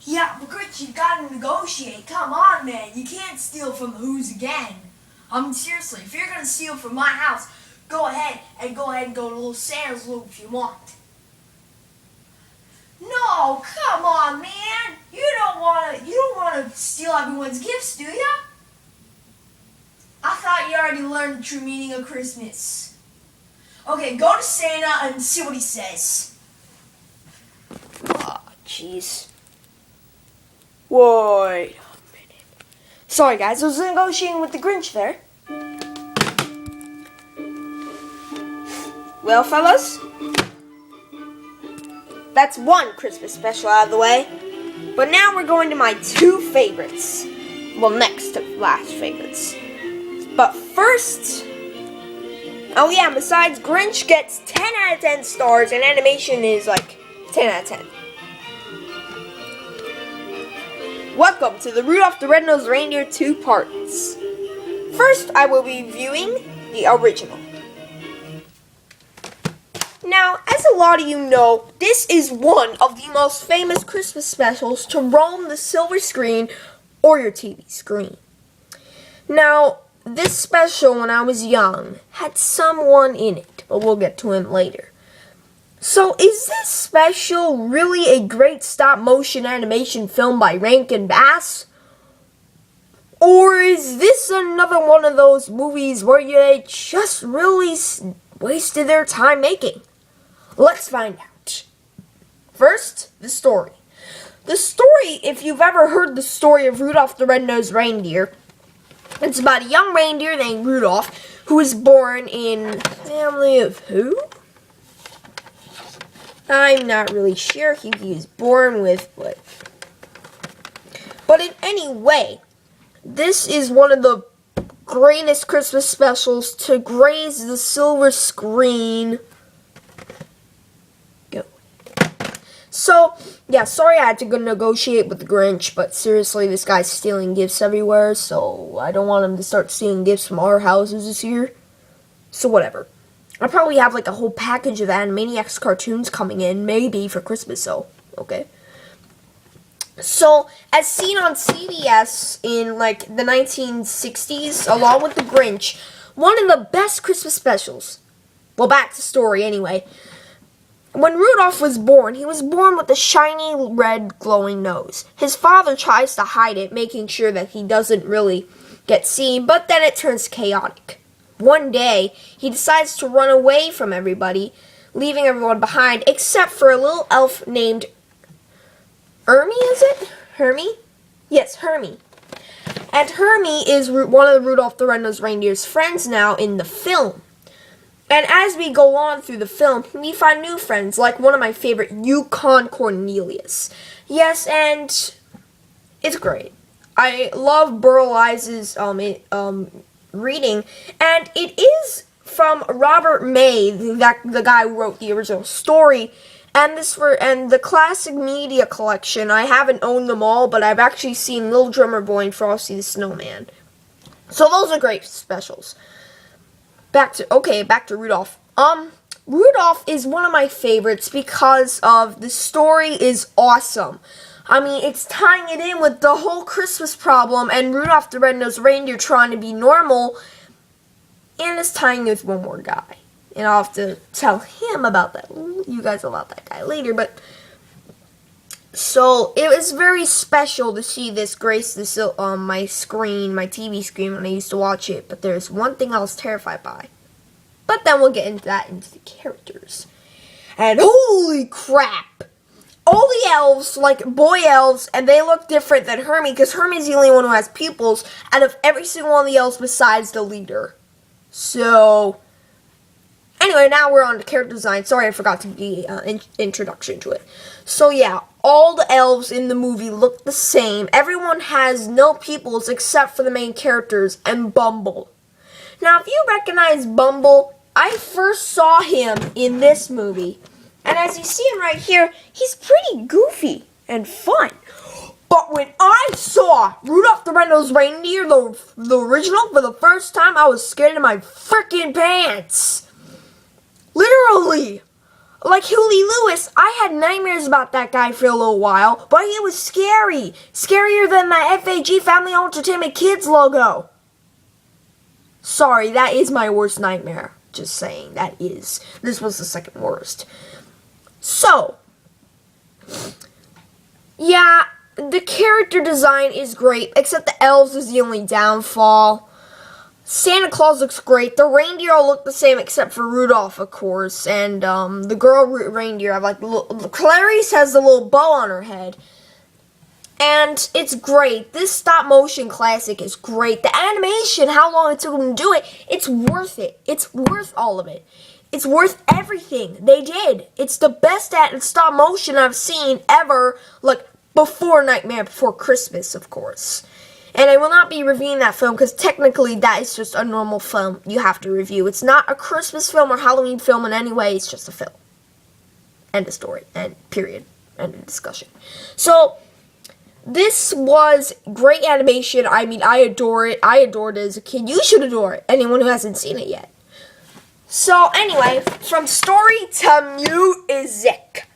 Yeah, but Grinch, you gotta negotiate. Come on, man. You can't steal from the Who's again. I mean, seriously, if you're gonna steal from my house, go ahead and go to Little Santa's loop if you want. No, come on, man. You don't wanna steal everyone's gifts, do ya? I thought you already learned the true meaning of Christmas. Okay, go to Santa and see what he says. Oh, jeez. Wait a minute. Sorry, guys. I was negotiating with the Grinch there. Well, fellas, that's one Christmas special out of the way. But now we're going to my two favorites. Well, next to last favorites. But first, oh yeah, besides Grinch gets 10 out of 10 stars and animation is like 10 out of 10. Welcome to the Rudolph the Red-Nosed Reindeer 2 parts. First, I will be reviewing the original. Now, as a lot of you know, this is one of the most famous Christmas specials to roam the silver screen or your TV screen. Now, this special, when I was young, had someone in it, but we'll get to him later. So, is this special really a great stop-motion animation film by Rankin Bass? Or is this another one of those movies where they just really wasted their time making? Let's find out. First, the story. The story, if you've ever heard the story of Rudolph the Red-Nosed Reindeer, it's about a young reindeer named Rudolph who was born in a family of who? I'm not really sure who he was born with, but in any way, this is one of the greatest Christmas specials to graze the silver screen. Go. So, yeah, sorry I had to go negotiate with the Grinch, but seriously, this guy's stealing gifts everywhere, so I don't want him to start stealing gifts from our houses this year. So whatever. I probably have like a whole package of Animaniacs cartoons coming in, maybe for Christmas, so, okay. So, as seen on CBS in like the 1960s, along with the Grinch, one of the best Christmas specials. Well, back to story anyway. When Rudolph was born, he was born with a shiny red glowing nose. His father tries to hide it, making sure that he doesn't really get seen, but then it turns chaotic. One day, he decides to run away from everybody, leaving everyone behind, except for a little elf named Hermie, is it? Hermie? Yes, Hermie. And Hermie is one of the Rudolph the Red-Nosed Reindeer's friends now in the film. And as we go on through the film, we find new friends, like one of my favorite, Yukon Cornelius. Yes, and it's great. I love Burl Ives' reading, and it is from Robert May, the guy who wrote the original story, and the classic media collection. I haven't owned them all, but I've actually seen Little Drummer Boy and Frosty the Snowman. So those are great specials. Back to Rudolph. Rudolph is one of my favorites because of the story is awesome. I mean, it's tying it in with the whole Christmas problem and Rudolph the Red-Nosed Reindeer trying to be normal, and it's tying with one more guy. And I'll have to tell him about that, you guys about that guy later, but so it was very special to see this grace my screen, my TV screen when I used to watch it, but there's one thing I was terrified by. But then we'll get into the characters. And holy crap! All the elves, like boy elves, and they look different than Hermie, because Hermie's the only one who has pupils out of every single one of the elves besides the leader. So, anyway, now we're on to character design. Sorry, I forgot to be introduction to it. So yeah, all the elves in the movie look the same. Everyone has no pupils except for the main characters and Bumble. Now, if you recognize Bumble, I first saw him in this movie. And as you see him right here, he's pretty goofy and fun. But when I saw Rudolph the Red-Nosed Reindeer, the original, for the first time, I was scared of my freaking pants. Literally. Like Huey Lewis, I had nightmares about that guy for a little while, but he was scary. Scarier than the FAG Family Entertainment Kids logo. Sorry, that is my worst nightmare. Just saying, that is. This was the second worst. So, yeah, the character design is great, except the elves is the only downfall. Santa Claus looks great. The reindeer all look the same except for Rudolph, of course. And the girl reindeer, Clarice has the little bow on her head. And it's great. This stop motion classic is great. The animation, how long it took them to do it, it's worth it. It's worth all of it. It's worth everything they did. It's the best at stop motion I've seen ever, like before Nightmare Before Christmas, of course. And I will not be reviewing that film because technically that is just a normal film you have to review. It's not a Christmas film or Halloween film in any way. It's just a film. End of story. End. Period. End of discussion. So, this was great animation. I mean, I adore it. I adored it as a kid. You should adore it. Anyone who hasn't seen it yet. So, anyway, from story to music.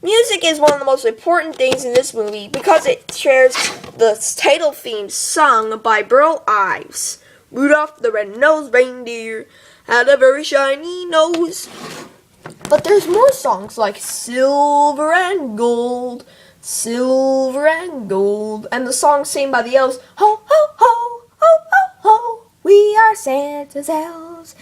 Music is one of the most important things in this movie because it shares the title theme sung by Burl Ives. Rudolph the Red-Nosed Reindeer had a very shiny nose. But there's more songs like Silver and Gold, Silver and Gold, and the song sung by the elves, Ho, ho, ho, ho, ho, ho, we are Santa's elves.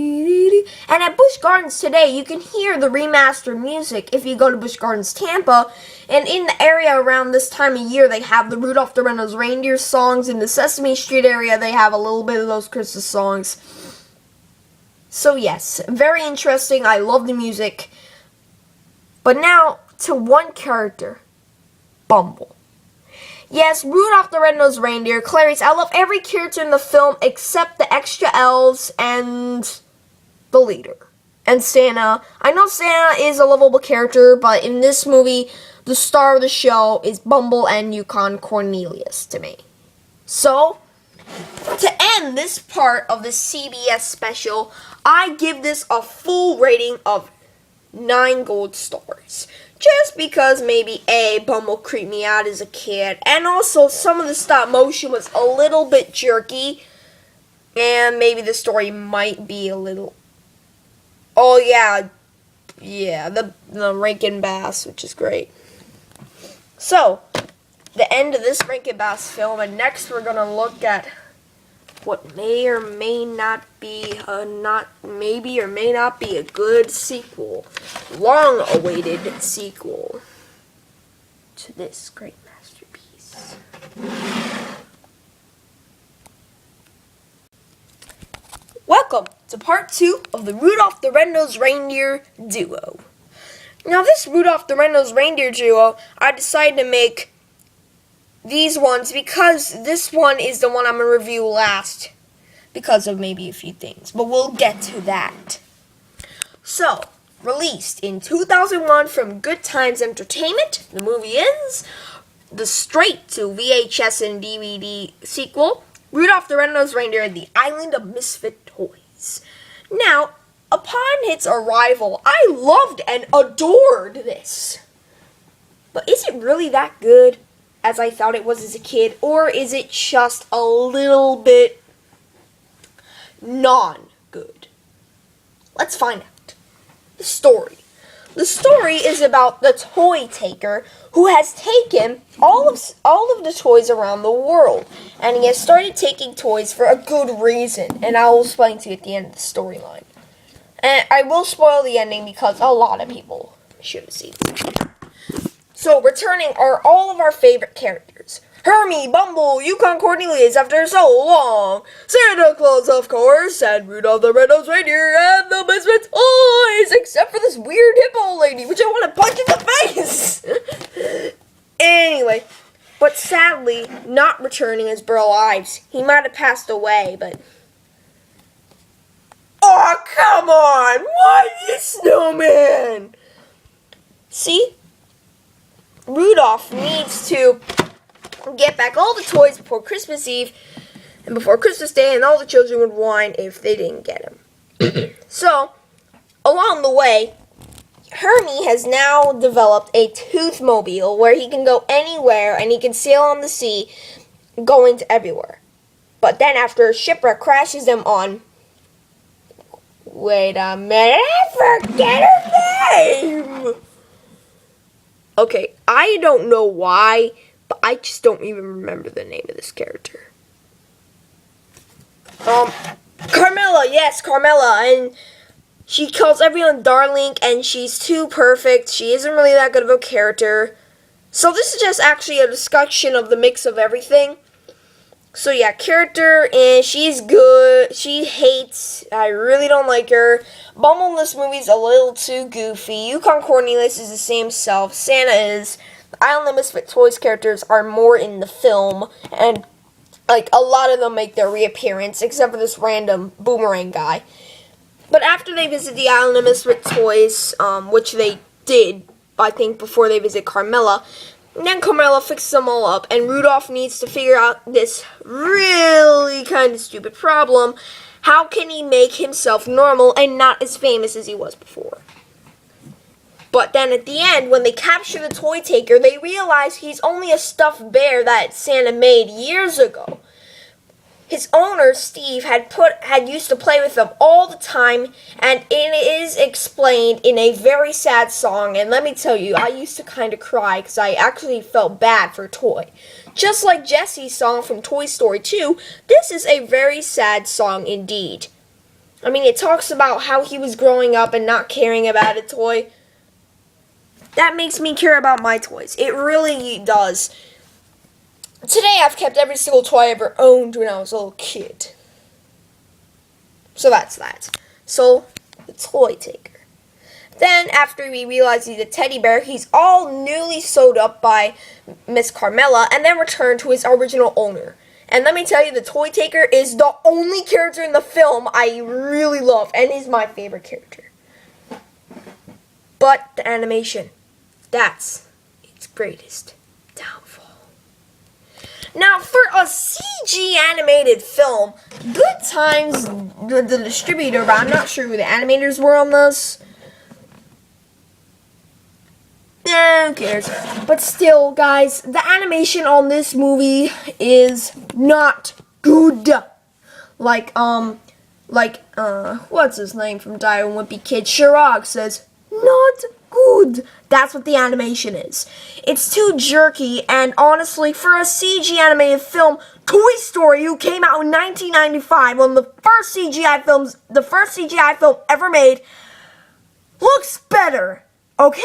And at Busch Gardens today, you can hear the remastered music if you go to Busch Gardens Tampa. And in the area around this time of year, they have the Rudolph the Red-Nosed Reindeer songs. In the Sesame Street area, they have a little bit of those Christmas songs. So yes, very interesting. I love the music. But now, to one character, Bumble. Yes, Rudolph the Red-Nosed Reindeer, Clarice. I love every character in the film except the extra elves and the leader. And Santa. I know Santa is a lovable character, but in this movie, the star of the show is Bumble and Yukon Cornelius to me. So, to end this part of the CBS special, I give this a full rating of 9 gold stars. Just because maybe A, Bumble creeped me out as a kid, and also some of the stop motion was a little bit jerky, and maybe the story might be a little... Oh yeah, the Rankin Bass, which is great. So, the end of this Rankin Bass film, and next we're gonna look at what may or may not be maybe or may not be a good sequel, long-awaited sequel to this great masterpiece. Welcome to part 2 of the Rudolph the Red-Nosed Reindeer duo. Now this Rudolph the Red-Nosed Reindeer duo, I decided to make these ones because this one is the one I'm going to review last because of maybe a few things, but we'll get to that. So, released in 2001 from Good Times Entertainment, the movie is the straight to VHS and DVD sequel, Rudolph the Red-Nosed Reindeer and the Island of Misfit Toys. Now, upon its arrival, I loved and adored this. But is it really that good as I thought it was as a kid, or is it just a little bit non-good? Let's find out. The story. The story is about the toy taker who has taken all of the toys around the world, and he has started taking toys for a good reason, and I will explain to you at the end of the storyline. And I will spoil the ending because a lot of people should have seen it. So, returning are all of our favorite characters. Hermie, Bumble, Yukon Cornelius after so long. Santa Claus, of course, and Rudolph the Red-Nosed Reindeer, and the Misfit Toys, except for this weird hippo lady, which I want to punch in the face. Anyway, but sadly, not returning is Burl Ives. He might have passed away, but... Oh, come on! Why this snowman? See? Rudolph needs to get back all the toys before Christmas Eve and before Christmas Day, and all the children would whine if they didn't get them. So, along the way, Hermie has now developed a toothmobile where he can go anywhere and he can sail on the sea, going to everywhere. But then after a shipwreck crashes him on... Wait a minute, I forget her name! Okay, I don't know why, but I just don't even remember the name of this character. Carmela, yes, Carmela, and she calls everyone darling, and she's too perfect. She isn't really that good of a character. So this is just actually a discussion of the mix of everything. So yeah, character, and she's good. She hates, I really don't like her. Bumble in this movie is a little too goofy. Yukon Cornelius is the same self. Santa is. The Island of Misfit Toys characters are more in the film, and like a lot of them make their reappearance, except for this random boomerang guy. But after they visit the Island of Misfit Toys, which they did, I think, before they visit Carmela, then Carmela fixes them all up, and Rudolph needs to figure out this really kind of stupid problem. How can he make himself normal and not as famous as he was before? But then at the end, when they capture the toy taker, they realize he's only a stuffed bear that Santa made years ago. His owner, Steve, had used to play with them all the time, and it is explained in a very sad song. And let me tell you, I used to kind of cry because I actually felt bad for Toy. Just like Jesse's song from Toy Story 2, this is a very sad song indeed. I mean, it talks about how he was growing up and not caring about a toy. That makes me care about my toys. It really does. Today, I've kept every single toy I ever owned when I was a little kid. So that's that. So, the toy taker. Then, after we realize he's a teddy bear, he's all newly sewed up by Miss Carmela and then returned to his original owner. And let me tell you, the toy taker is the only character in the film I really love, and he's my favorite character. But the animation, that's its greatest downfall. Now, for a CG animated film, Good Times, the distributor, but I'm not sure who the animators were on this. Who cares? But still, guys, the animation on this movie is not good. What's his name from Dio and Wimpy Kid? Chirag says, not good. That's what the animation is. It's too jerky, and honestly, for a CG animated film, Toy Story, who came out in 1995, one of the first CGI film ever made, looks better. Okay?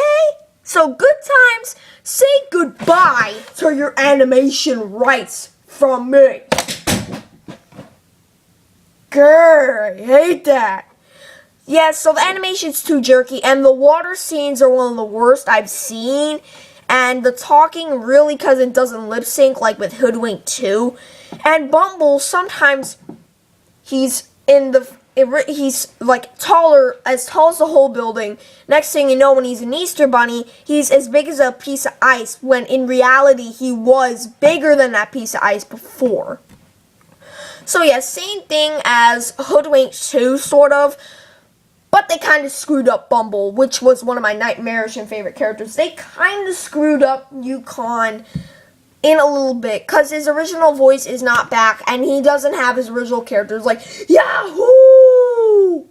So, Good Times, say goodbye to your animation rights from me. Grr, I hate that. Yeah, so the animation's too jerky, and the water scenes are one of the worst I've seen, and the talking really, because it doesn't lip sync like with Hoodwink 2, and Bumble, sometimes he's like taller, as tall as the whole building. Next thing you know, when he's an Easter Bunny, he's as big as a piece of ice, when in reality he was bigger than that piece of ice before. So yeah, same thing as Hoodwink 2, sort of. But they kind of screwed up Bumble, which was one of my nightmarish and favorite characters. They kind of screwed up Yukon in a little bit, because his original voice is not back, and he doesn't have his original characters like, Yahoo!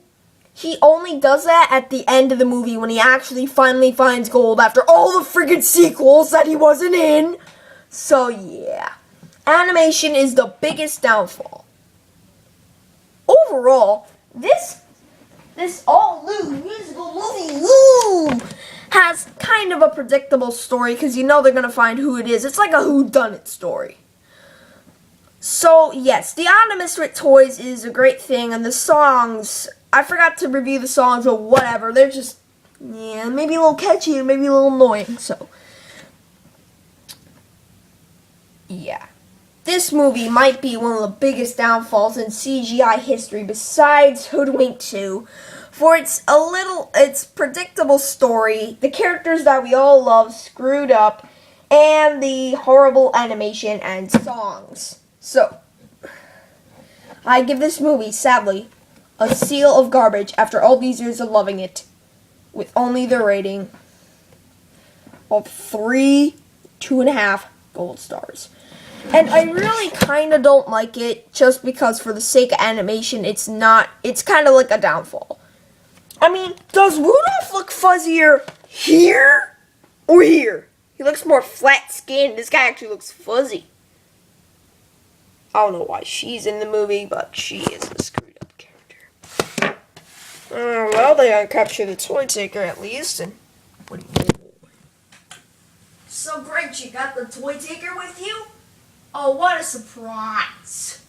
He only does that at the end of the movie, when he actually finally finds gold after all the friggin' sequels that he wasn't in. So yeah, animation is the biggest downfall. Overall, this all-new musical movie has kind of a predictable story, because you know they're going to find who it is. It's like a whodunit story. So, yes, the Island of Misfit Toys is a great thing, and the songs, I forgot to review the songs, but whatever. They're just, yeah, maybe a little catchy and maybe a little annoying, so. Yeah. This movie might be one of the biggest downfalls in CGI history besides Hoodwink 2, for its predictable story, the characters that we all love screwed up, and the horrible animation and songs. So, I give this movie, sadly, a seal of garbage after all these years of loving it. with only the rating of 3 2.5 gold stars. And I really kind of don't like it just because for the sake of animation, it's kind of like a downfall. I mean, does Rudolph look fuzzier here or here? He looks more flat skinned. This guy actually looks fuzzy. I don't know why she's in the movie, but she is a screwed up character. Well, they captured the toy taker at least, and So Grinch, you got the toy taker with you? Oh, what a surprise!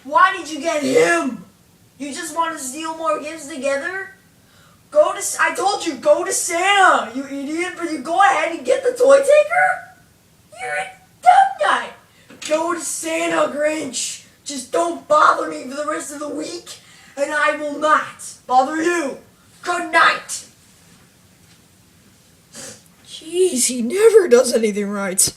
Why did you get him? You just want to steal more gifts together? I told you, go to Santa, you idiot, but you go ahead and get the toy taker? You're a dumb guy. Go to Santa, Grinch. Just don't bother me for the rest of the week, and I will not bother you. Good night. jeez, he never does anything right.